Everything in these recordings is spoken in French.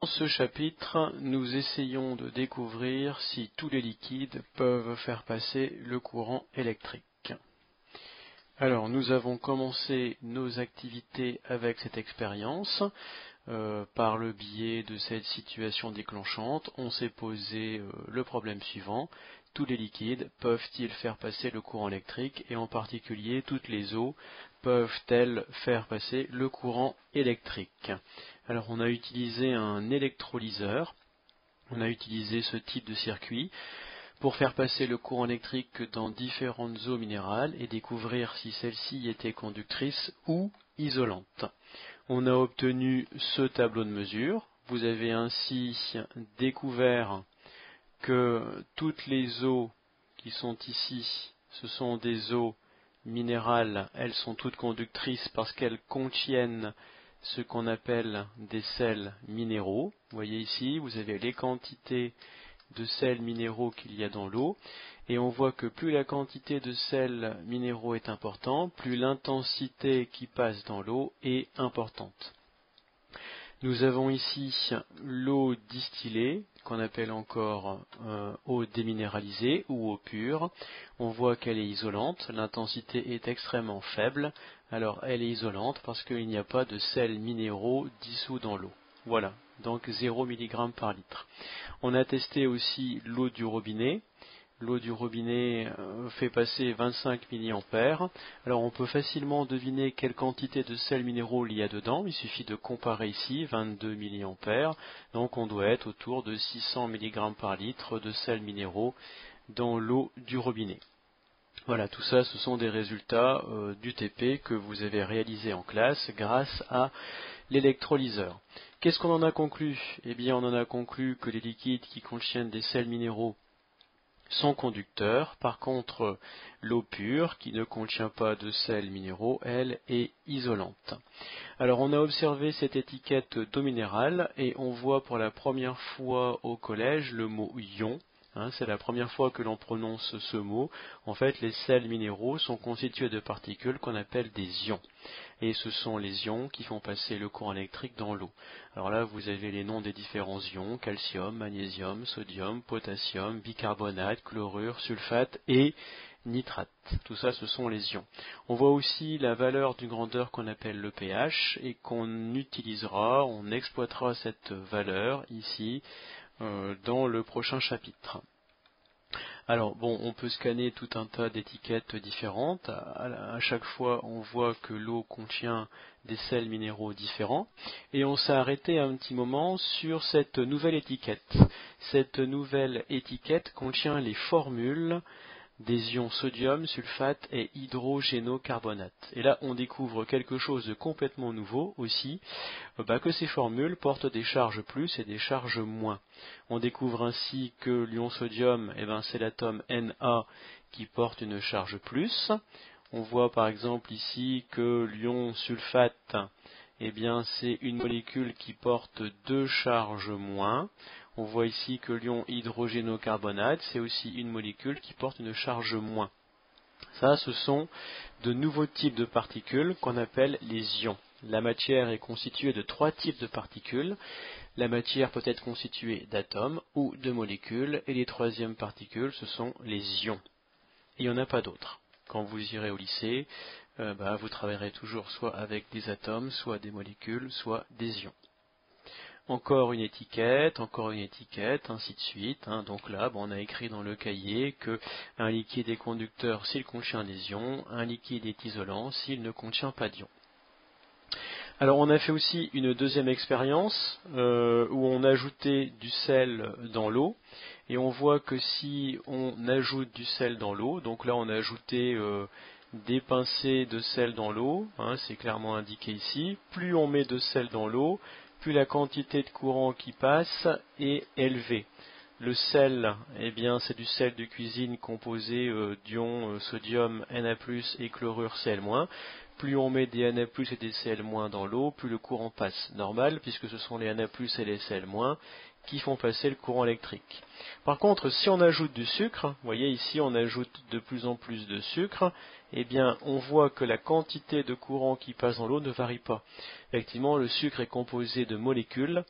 Dans ce chapitre, nous essayons de découvrir si tous les liquides peuvent faire passer le courant électrique. Alors, nous avons commencé nos activités avec cette expérience. Par le biais de cette situation déclenchante, on s'est posé le problème suivant. Tous les liquides peuvent-ils faire passer le courant électrique et en particulier toutes les eaux peuvent-elles faire passer le courant électrique? Alors on a utilisé un électrolyseur, on a utilisé ce type de circuit pour faire passer le courant électrique dans différentes eaux minérales et découvrir si celles-ci étaient conductrices ou isolantes. On a obtenu ce tableau de mesure. Vous avez ainsi découvert que toutes les eaux qui sont ici, ce sont des eaux minérales, elles sont toutes conductrices parce qu'elles contiennent ce qu'on appelle des sels minéraux. Vous voyez ici, vous avez les quantités de sels minéraux qu'il y a dans l'eau, et on voit que plus la quantité de sels minéraux est importante, plus l'intensité qui passe dans l'eau est importante. Nous avons ici l'eau distillée, qu'on appelle encore eau déminéralisée ou eau pure. On voit qu'elle est isolante, l'intensité est extrêmement faible, alors elle est isolante parce qu'il n'y a pas de sels minéraux dissous dans l'eau. Voilà, donc 0 mg par litre. On a testé aussi l'eau du robinet. L'eau du robinet fait passer 25 mA. Alors on peut facilement deviner quelle quantité de sels minéraux il y a dedans. Il suffit de comparer ici, 22 mA. Donc on doit être autour de 600 mg par litre de sels minéraux dans l'eau du robinet. Voilà, tout ça, ce sont des résultats du TP que vous avez réalisé en classe grâce à l'électrolyseur. Qu'est-ce qu'on en a conclu? Eh bien, on en a conclu que les liquides qui contiennent des sels minéraux sont conducteurs. Par contre, l'eau pure, qui ne contient pas de sels minéraux, elle est isolante. Alors, on a observé cette étiquette d'eau minérale et on voit pour la première fois au collège le mot ion. C'est la première fois que l'on prononce ce mot. En fait, les sels minéraux sont constitués de particules qu'on appelle des ions. Et ce sont les ions qui font passer le courant électrique dans l'eau. Alors là, vous avez les noms des différents ions, calcium, magnésium, sodium, potassium, bicarbonate, chlorure, sulfate et nitrate. Tout ça, ce sont les ions. On voit aussi la valeur d'une grandeur qu'on appelle le pH et qu'on utilisera, on exploitera cette valeur ici dans le prochain chapitre. Alors bon, on peut scanner tout un tas d'étiquettes différentes. À chaque fois, on voit que l'eau contient des sels minéraux différents. Et on s'est arrêté un petit moment sur cette nouvelle étiquette. Cette nouvelle étiquette contient les formules des ions sodium, sulfate et hydrogénocarbonate. Et là, on découvre quelque chose de complètement nouveau aussi, que ces formules portent des charges plus et des charges moins. On découvre ainsi que l'ion sodium, c'est l'atome Na qui porte une charge plus. On voit par exemple ici que l'ion sulfate, c'est une molécule qui porte 2 charges moins. On voit ici que l'ion hydrogénocarbonate, c'est aussi une molécule qui porte une charge moins. Ça, ce sont de nouveaux types de particules qu'on appelle les ions. La matière est constituée de 3 types de particules. La matière peut être constituée d'atomes ou de molécules. Et les troisièmes particules, ce sont les ions. Et il n'y en a pas d'autres. Quand vous irez au lycée, vous travaillerez toujours soit avec des atomes, soit des molécules, soit des ions. Encore une étiquette, ainsi de suite. Donc là, on a écrit dans le cahier qu'un liquide est conducteur s'il contient des ions, un liquide est isolant s'il ne contient pas d'ions. Alors on a fait aussi une deuxième expérience où on ajoutait du sel dans l'eau. Et on voit que si on ajoute du sel dans l'eau, donc là on a ajouté des pincées de sel dans l'eau, c'est clairement indiqué ici, plus on met de sel dans l'eau, plus la quantité de courant qui passe est élevée. Le sel, c'est du sel de cuisine composé d'ions sodium, Na+, et chlorure Cl-. Plus on met des Na+, et des Cl- dans l'eau, plus le courant passe. Normal, puisque ce sont les Na+, et les Cl- qui font passer le courant électrique. Par contre, si on ajoute du sucre, vous voyez ici on ajoute de plus en plus de sucre, on voit que la quantité de courant qui passe dans l'eau ne varie pas. Effectivement, le sucre est composé de molécules,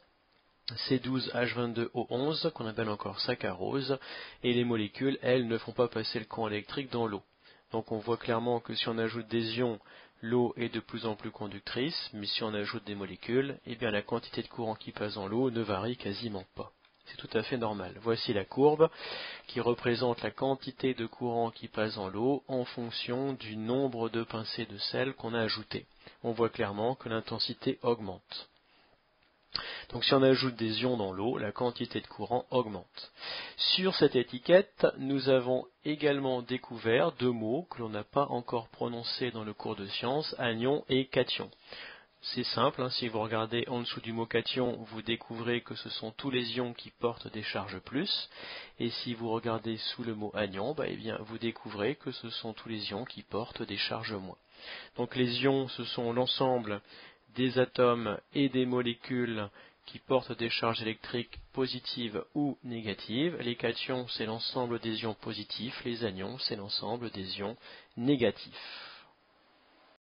C12H22O11, qu'on appelle encore saccharose, et les molécules, elles, ne font pas passer le courant électrique dans l'eau. Donc on voit clairement que si on ajoute des ions, l'eau est de plus en plus conductrice, mais si on ajoute des molécules, eh bien la quantité de courant qui passe dans l'eau ne varie quasiment pas. C'est tout à fait normal. Voici la courbe qui représente la quantité de courant qui passe dans l'eau en fonction du nombre de pincées de sel qu'on a ajouté. On voit clairement que l'intensité augmente. Donc si on ajoute des ions dans l'eau, la quantité de courant augmente. Sur cette étiquette, nous avons également découvert deux mots que l'on n'a pas encore prononcés dans le cours de sciences, anion et cation. C'est simple, si vous regardez en dessous du mot cation, vous découvrez que ce sont tous les ions qui portent des charges plus, et si vous regardez sous le mot anion, eh bien, vous découvrez que ce sont tous les ions qui portent des charges moins. Donc les ions, ce sont l'ensemble des atomes et des molécules qui portent des charges électriques positives ou négatives. Les cations, c'est l'ensemble des ions positifs, les anions, c'est l'ensemble des ions négatifs.